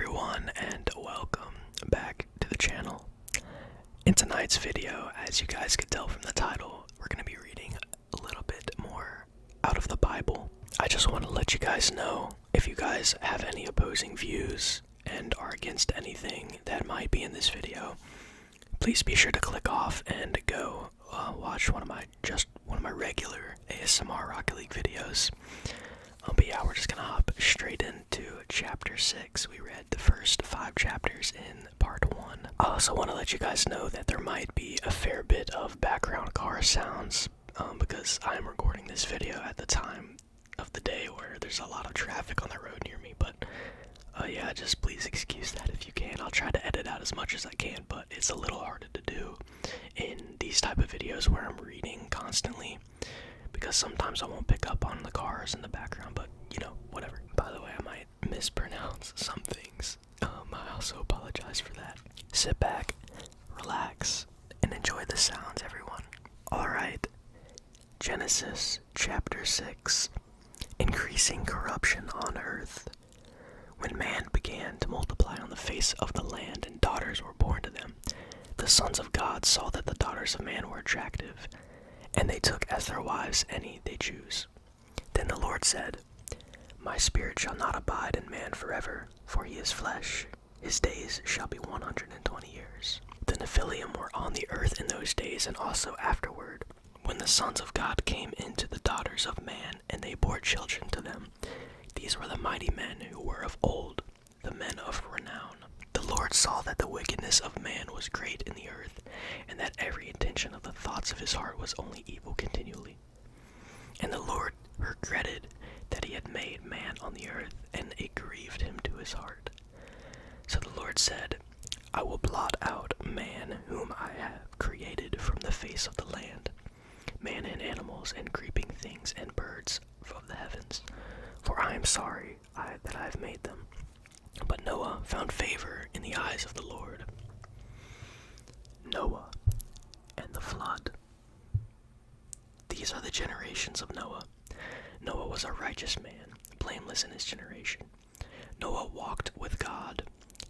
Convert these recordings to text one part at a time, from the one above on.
everyone, and welcome back to the channel. In tonight's video, as you guys could tell from the title, we're going to be reading a little bit more out of the Bible. I just want to let you guys know, if you guys have any opposing views and are against anything that might be in this video, please be sure to click off and go watch one of my regular ASMR Rocket League videos. But yeah, we're just gonna hop straight into chapter 6. We read the first 5 chapters in part 1. I also want to let you guys know that there might be a fair bit of background car sounds because I'm recording this video at the time of the day where there's a lot of traffic on the road near me. But yeah, just please excuse that if you can. I'll try to edit out as much as I can, but it's a little harder to do in these type of videos where I'm reading constantly, because sometimes I won't pick up on the cars in the background, but you know, whatever. By the way, I might mispronounce some things. I also apologize for that. Sit back, relax, and enjoy the sounds, everyone. Alright, Genesis chapter 6. Increasing corruption on earth. When man began to multiply on the face of the land and daughters were born to them, the sons of God saw that the daughters of man were attractive, and they took as their wives any they choose. Then the Lord said, My spirit shall not abide in man forever, for he is flesh. His days shall be 120 years. The Nephilim were on the earth in those days, and also afterward, when the sons of God came into the daughters of man, and they bore children to them. These were the mighty men who were of old, the men of renown. The Lord saw that the wickedness of man was great in the earth, and that every intention of the thoughts of his heart was only evil continually. And the Lord regretted that he had made man on the earth, and it grieved him to his heart. So the Lord said, I will blot out man whom I have created from the face of the land, man and animals and creeping things and birds of the heavens, for I am sorry that I have made them. But Noah found favor in the eyes of the Lord. Noah and the flood. These are the generations of Noah. Noah was a righteous man, blameless in his generation. Noah walked with God,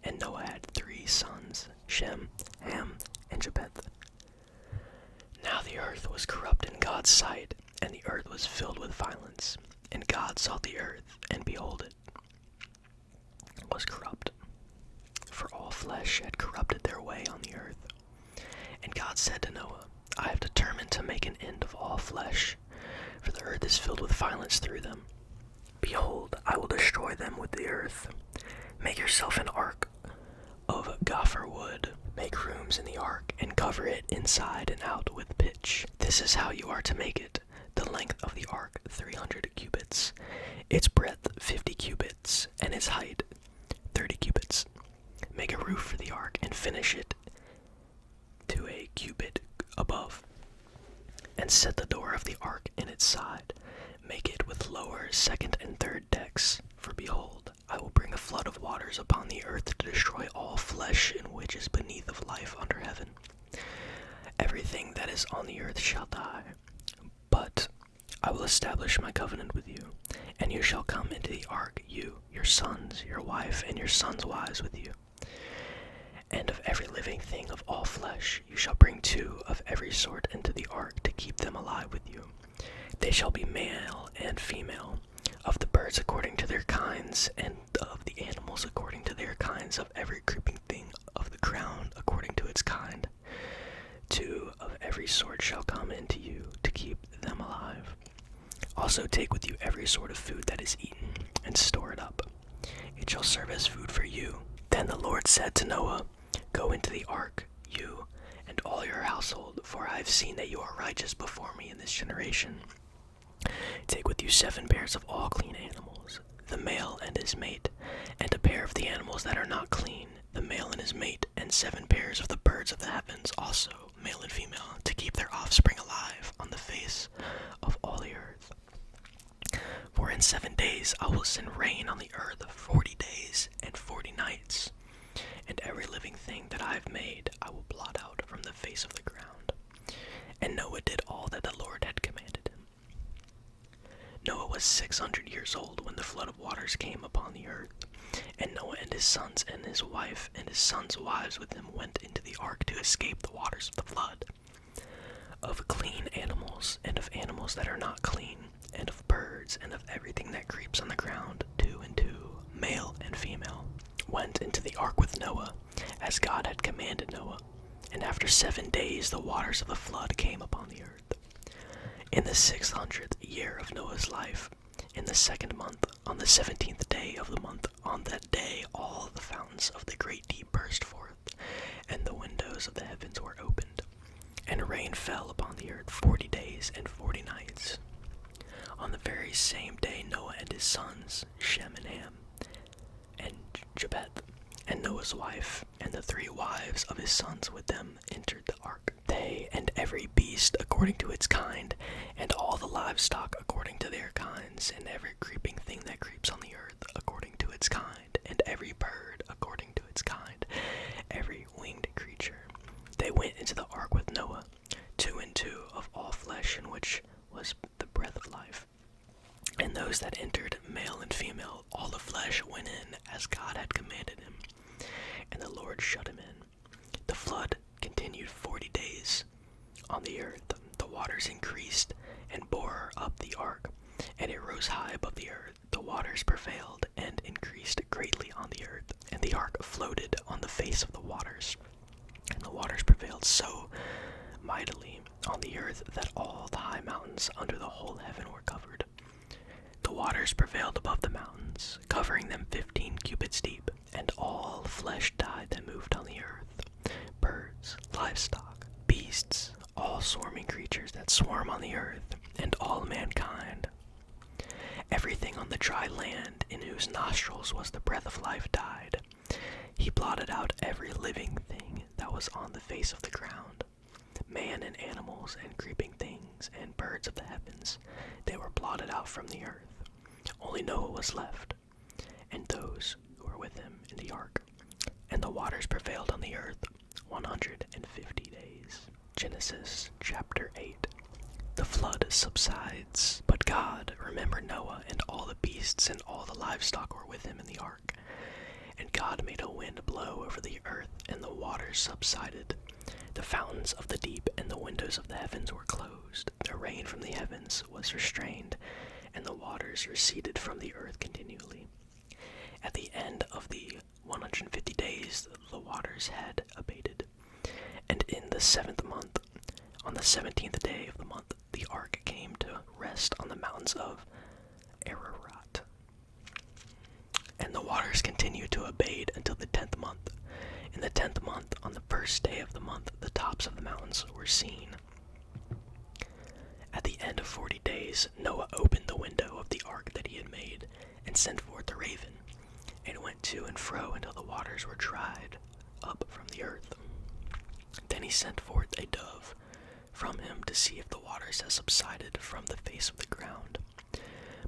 and Noah had 3 sons, Shem, Ham, and Japheth. Now the earth was corrupt in God's sight, and the earth was filled with violence. And God saw the earth, and behold, it was corrupt, for all flesh had corrupted their way on the earth. And God said to Noah, I have determined to make an end of all flesh, for the earth is filled with violence through them. Behold, I will destroy them with the earth. Make yourself an ark of gopher wood. Make rooms in the ark, and cover it inside and out with pitch. This is how you are to make it. The length of the ark 300 cubits, its breadth 50 cubits, and its height 30 cubits. Make a roof for the ark, and finish it to a cubit above. And set the door of the ark in its side. Make it with lower, second, and third decks. For behold, I will bring a flood of waters upon the earth to destroy all flesh in which is beneath of life under heaven. Everything that is on the earth shall die. But I will establish my covenant with you, and you shall come into the ark, you, your sons, your wife, and your sons' wives with you. And of every living thing of all flesh you shall bring 2 of every sort into the ark to keep them alive with you. They shall be male and female, of the birds according to their kinds, and of the animals according to their kinds, of every creeping thing of the ground according to its kind. 2 of every sort shall come into you to keep them alive. Also take with you every sort of food that is eaten, and store it up. It shall serve as food for you. Then the Lord said to Noah, Go into the ark, you and all your household, for I have seen that you are righteous before me in this generation. Take with you 7 pairs of all clean animals, the male and his mate, and a pair of the animals that are not clean, the male and his mate, and 7 pairs of the birds of the heavens, also male and female, to keep their offspring alive on the face of all the earth. For in 7 days I will send rain on the earth 40 days and 40 nights, and every living thing that I have made I will blot out from the face of the ground. And Noah did all that the Lord had commanded him. Noah was 600 years old when the flood of waters came upon the earth. And Noah and his sons and his wife and his sons' wives with him went into the ark to escape the waters of the flood. Of clean animals, and of animals that are not clean, and of birds, and of everything that creeps on the ground, 2 and 2, male and female, went into the ark with Noah, as God had commanded Noah. And after 7 days the waters of the flood came upon the earth. In the 600th year of Noah's life, in the 2nd month, on the 17th day of the month, on that day all the fountains of the great deep burst forth, and the windows of the heavens were opened, and rain fell upon the earth 40 days and 40 nights. On the very same day Noah and his sons, Shem and Ham, and Japheth, and Noah's wife, and the 3 wives of his sons with them entered the ark. They and every beast according to its kind, and all the livestock according to their kinds, and every creeping thing that creeps on the earth according to its kind, and every bird according to its kind, every winged creature. They went into the ark with Noah, 2 and 2 of all flesh, in which was the breath of life. And those that entered, male and female, all the flesh went in as God had commanded him. And the Lord shut him in. The flood continued 40 days on the earth. The waters increased and bore up the ark, and it rose high above the earth. The waters prevailed and increased greatly on the earth, and the ark floated on the face of the waters. And the waters prevailed so mightily on the earth that all the high mountains under the whole heaven were covered. The waters prevailed above the mountains, covering them 15 cubits deep, and all flesh died that moved on the earth, birds, livestock, beasts, all swarming creatures that swarm on the earth, and all mankind. Everything on the dry land in whose nostrils was the breath of life died. He blotted out every living thing that was on the face of the ground, man and animals and creeping things and birds of the heavens. They were blotted out from the earth. Only Noah was left, and those who were with him in the ark. And the waters prevailed on the earth 150 days. Genesis chapter 8. The flood subsides, but God remembered Noah and all the beasts and all the livestock were with him in the ark. And God made a wind blow over the earth, and the waters subsided. The fountains of the deep and the windows of the heavens were closed. The rain from the heavens was restrained, and the waters receded from the earth continually. At the end of the 150 days, the waters had abated. And in the 7th month, on the 17th day of the month, the ark came to rest on the mountains of Ararat. And the waters continued to abate until the 10th month. In the 10th month, on the 1st day of the month, the tops of the mountains were seen. At the end of 40 days, Noah opened the window of the ark that he had made, and sent forth a raven, and went to and fro until the waters were dried up from the earth. Then he sent forth a dove from him to see if the waters had subsided from the face of the ground.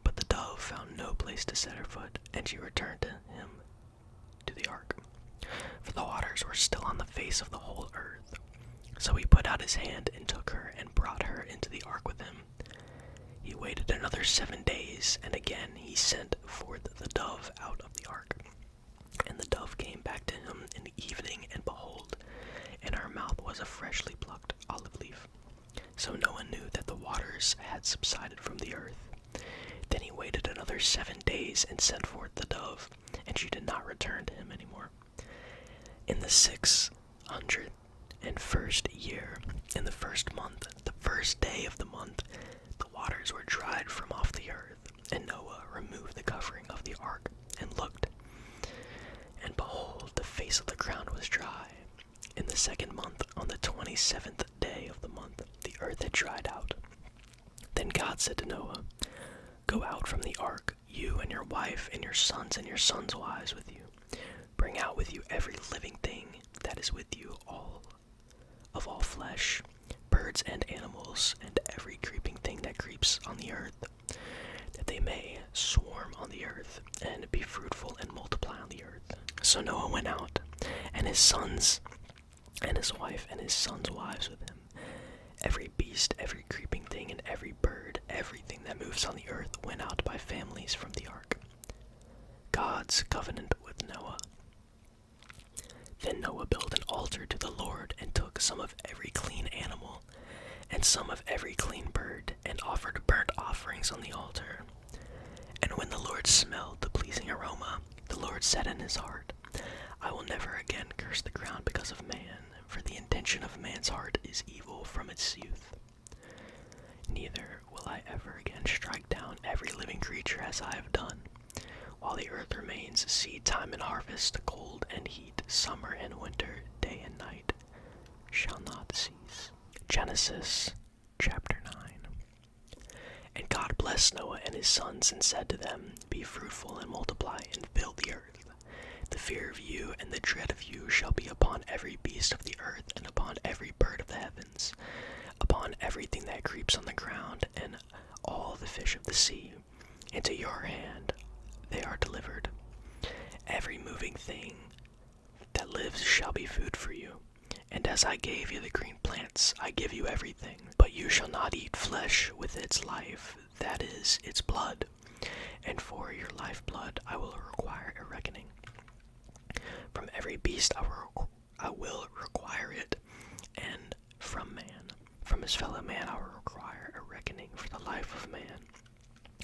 But the dove found no place to set her foot, and she returned to him to the ark, for the waters were still on the face of the whole earth. So he put out his hand and took her and brought her into the ark with him. He waited another 7 days, and again he sent forth the dove out of the ark. And the dove came back to him in the evening, and behold, in her mouth was a freshly plucked olive leaf. So Noah knew that the waters had subsided from the earth. Then he waited another 7 days and sent forth the dove, and she did not return to him anymore. In the 601st year, in the 1st month, the 1st day of the month, the waters were dried from off the earth, and Noah removed the covering of the ark, and looked, and behold, the face of the ground was dry. In the 2nd month, on the 27th day of the month, the earth had dried out. Then God said to Noah, "Go out from the ark, you and your wife and your sons wives with you. Bring out with you every living thing that is with you, all flesh, birds and animals, and every creeping thing that creeps on the earth, that they may swarm on the earth, and be fruitful and multiply on the earth." So Noah went out, and his sons, and his wife, and his sons' wives with him, every beast, every creeping thing, and every bird, everything that moves on the earth went out by families from the ark. God's covenant with Noah. Then Noah built an altar to the Lord and took some of every clean animal and some of every clean bird and offered burnt offerings on the altar. And when the Lord smelled the pleasing aroma, the Lord said in his heart, I will never again curse the ground because of man, for the intention of man's heart is evil from its youth. Neither will I ever again strike down every living creature as I have done. While the earth remains, seed time and harvest, cold and heat, summer and winter, day and night, shall not cease. Genesis chapter 9. And God blessed Noah and his sons and said to them, Be fruitful and multiply and fill the earth. The fear of you and the dread of you shall be upon every beast of the earth and upon every bird of the heavens, upon everything that creeps on the ground and all the fish of the sea. Into your hand they are delivered. Every moving thing that lives shall be food for you. And as I gave you the green plants, I give you everything. But you shall not eat flesh with its life, that is, its blood. And for your lifeblood I will require a reckoning. From every beast I will require it, and from his fellow man I will require a reckoning for the life of man.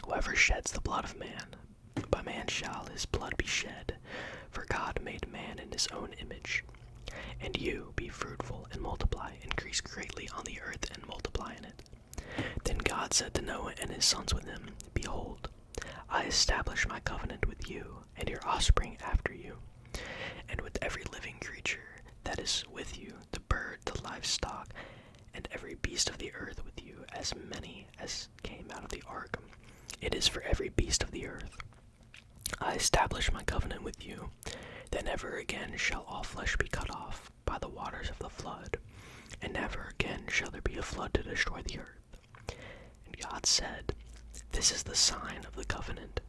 Whoever sheds the blood of man, by man shall his blood be shed, for God made man in his own image. And you, be fruitful and multiply, increase greatly on the earth and multiply in it. Then God said to Noah and his sons with him, Behold, I establish my covenant with you and your offspring after you, and with every living creature that is with you, the bird, the livestock, and every beast of the earth with you, as many as came out of the ark. It is for every beast of the earth. I establish my covenant with you, that never again shall all flesh be cut off by the waters of the flood, and never again shall there be a flood to destroy the earth. And God said, This is the sign of the covenant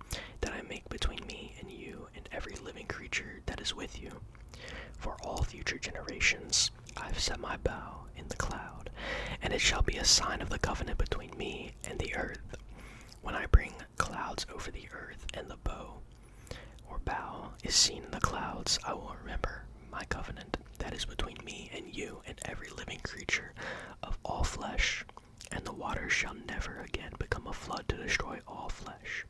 that I make between me and you and every living creature that is with you. For all future generations I have set my bow in the cloud, and it shall be a sign of the covenant between me and the earth. When I bring clouds over the earth, and the bow is seen in the clouds, I will remember my covenant that is between me and you and every living creature of all flesh, and the waters shall never again become a flood to destroy all flesh.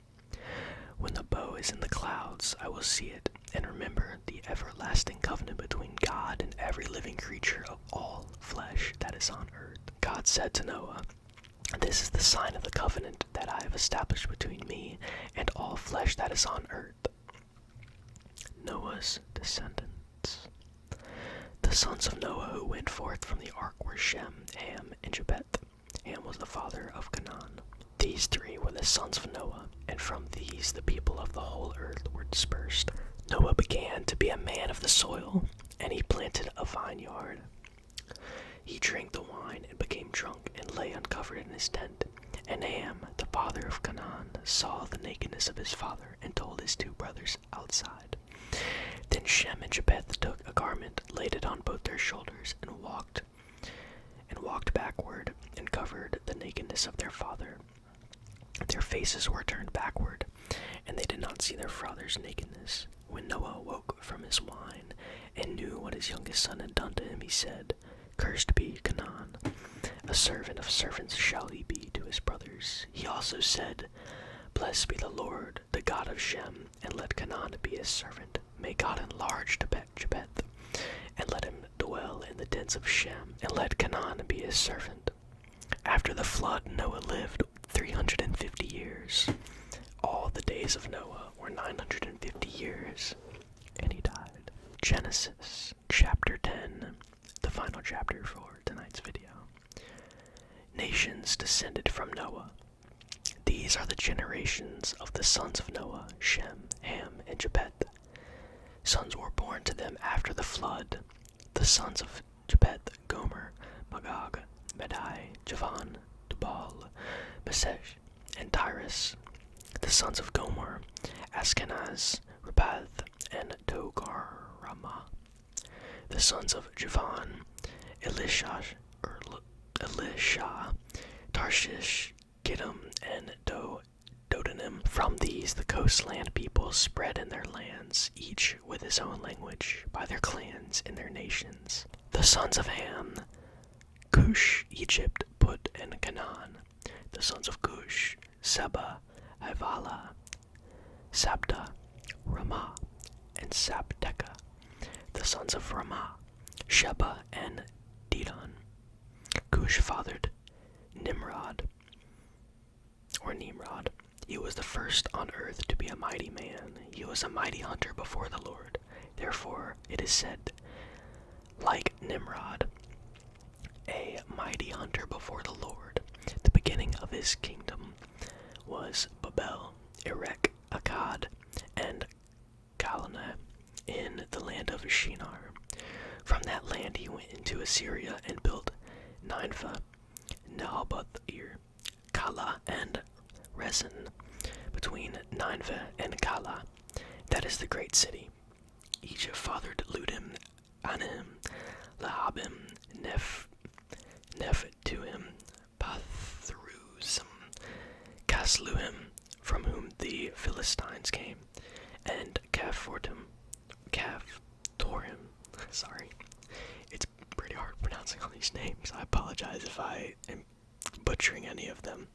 When the bow is in the clouds, I will see it, and remember the everlasting covenant between God and every living creature of all flesh that is on earth. God said to Noah, This is the sign of the covenant that I have established between me and all flesh that is on earth. Noah's descendants. The sons of Noah who went forth from the ark were Shem, Ham, and Japheth. Ham was the father of Canaan. These three were the sons of Noah, and from these the people of the whole earth were dispersed. Noah began to be a man of the soil, and he planted a vineyard. He drank the wine and became drunk and lay uncovered in his tent. And Ham, the father of Canaan, saw the nakedness of his father and told his two brothers outside. Then Shem and Japheth took a garment, laid it on both their shoulders, and walked backward and covered the nakedness of their father. Their faces were turned backward, and they did not see their father's nakedness. When Noah awoke from his wine and knew what his youngest son had done to him, he said, Cursed be Canaan, a servant of servants shall he be to his brothers. He also said, Blessed be the Lord, the God of Shem, and let Canaan be his servant. May God enlarge Japheth, and let him dwell in the tents of Shem, and let Canaan be his servant. After the flood, Noah lived 350 years. All the days of Noah were 950 years, and he died. Genesis chapter 10, the final chapter for tonight's video. Nations descended from Noah. These are the generations of the sons of Noah, Shem, Ham, and Japheth. Sons were born to them after the flood. The sons of Japheth, Gomer, Magog, Madai, Javan, Tubal, Mesech, and Tyrus. The sons of Gomer, Ashkenaz, Repath, and Togarmah. The sons of Javan, Elisha, Tarshish, Kittim, and Dodanim. From these, the coastland people spread in their lands, each with his own language, by their clans and their nations. The sons of Ham, Cush, Egypt, Put, and Canaan. The sons of Cush, Seba, Havilah, Sabta, Ramah, and Sabteka. The sons of Ramah, Sheba, and Dedan. Cush fathered Nimrod. He was the first on earth to be a mighty man. He was a mighty hunter before the Lord. Therefore, it is said, like Nimrod, a mighty hunter before the Lord. The beginning of his kingdom was Babel, Erech, Akkad, and Calneh in the land of Shinar. From that land he went into Assyria and built Nineveh, Naboth-ir, Calah, and Resen. Between Nineveh and Calah, that is the great city. Egypt fathered Ludim, Anahim, Lahabim, Nephtuim, Pathruzim, Casluhim, from whom the Philistines came, and Caphtorim. Sorry, it's pretty hard pronouncing all these names. I apologize if I am butchering any of them.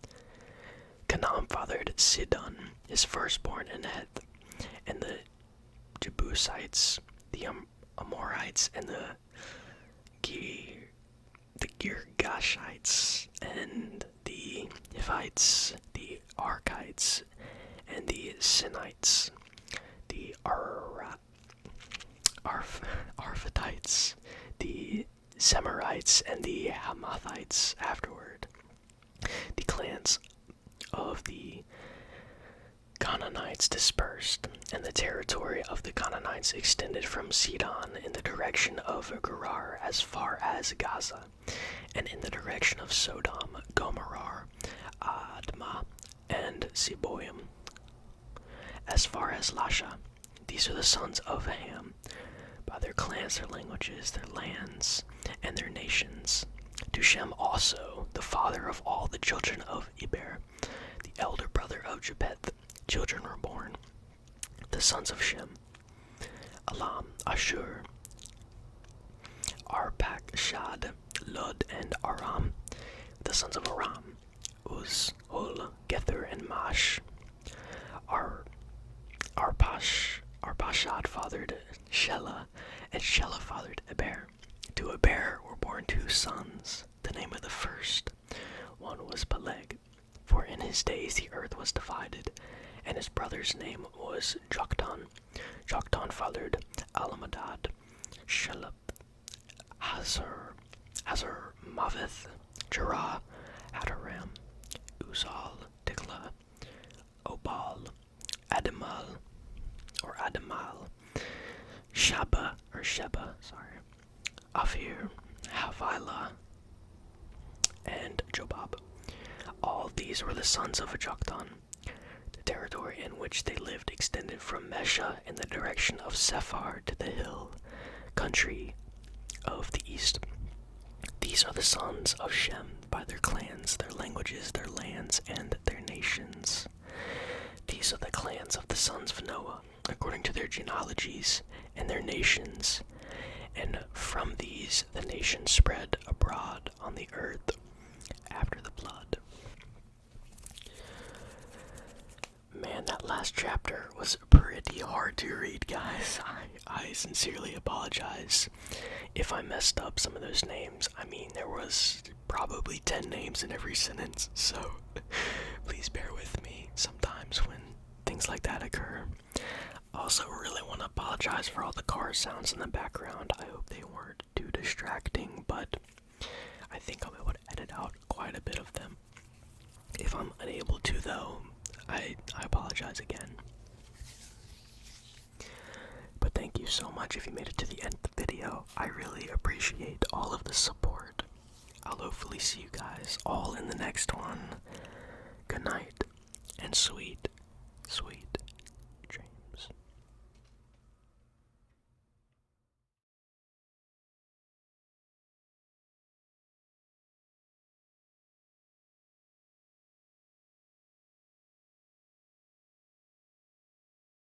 Canaan fathered Sidon, his firstborn, and Heth, and the Jebusites, the Amorites, and the Girgashites, and the Hivites, the Arkites, and the Sinites, the Arphadites, the Zemarites, and the Hamathites afterward. The clans of the Canaanites dispersed, and the territory of the Canaanites extended from Sidon in the direction of Gerar as far as Gaza, and in the direction of Sodom, Gomorrah, Admah, and Zeboim, as far as Lasha. These are the sons of Ham, by their clans, their languages, their lands, and their nations. To Shem also, the father of all the children of Eber, the elder brother of Japheth, children were born. The sons of Shem, Elam, Ashur, Arpachshad, Lud, and Aram. The sons of Aram, Uz, Hul, Gether, and Mash. Arpachshad fathered Shelah, and Shelah fathered Eber. To Eber were born two sons. The name of the first one was Peleg, for in his days the earth was divided, and his brother's name was Joktan. Joktan fathered Alamadad, Shelep, Hazar, Maveth, Jerah, Hadaram, Uzal, Dikla, Obal, Adamal, Sheba, Afir, Havilah, and Jobab. All these were the sons of Joktan. The territory in which they lived extended from Mesha in the direction of Sephar to the hill country of the east. These are the sons of Shem by their clans, their languages, their lands, and their nations. These are the clans of the sons of Noah, according to their genealogies and their nations. And from these the nations spread abroad on the earth after the flood. Man, that last chapter was pretty hard to read, guys. I sincerely apologize if I messed up some of those names. I mean, there was probably 10 names in every sentence, so please bear with me sometimes when things like that occur. I also really want to apologize for all the car sounds in the background. I hope they weren't too distracting, but I think I'm able to edit out quite a bit of them. If I'm unable to, though, I apologize again. But thank you so much if you made it to the end of the video. I really appreciate all of the support. I'll hopefully see you guys all in the next one. Good night, and sweet, sweet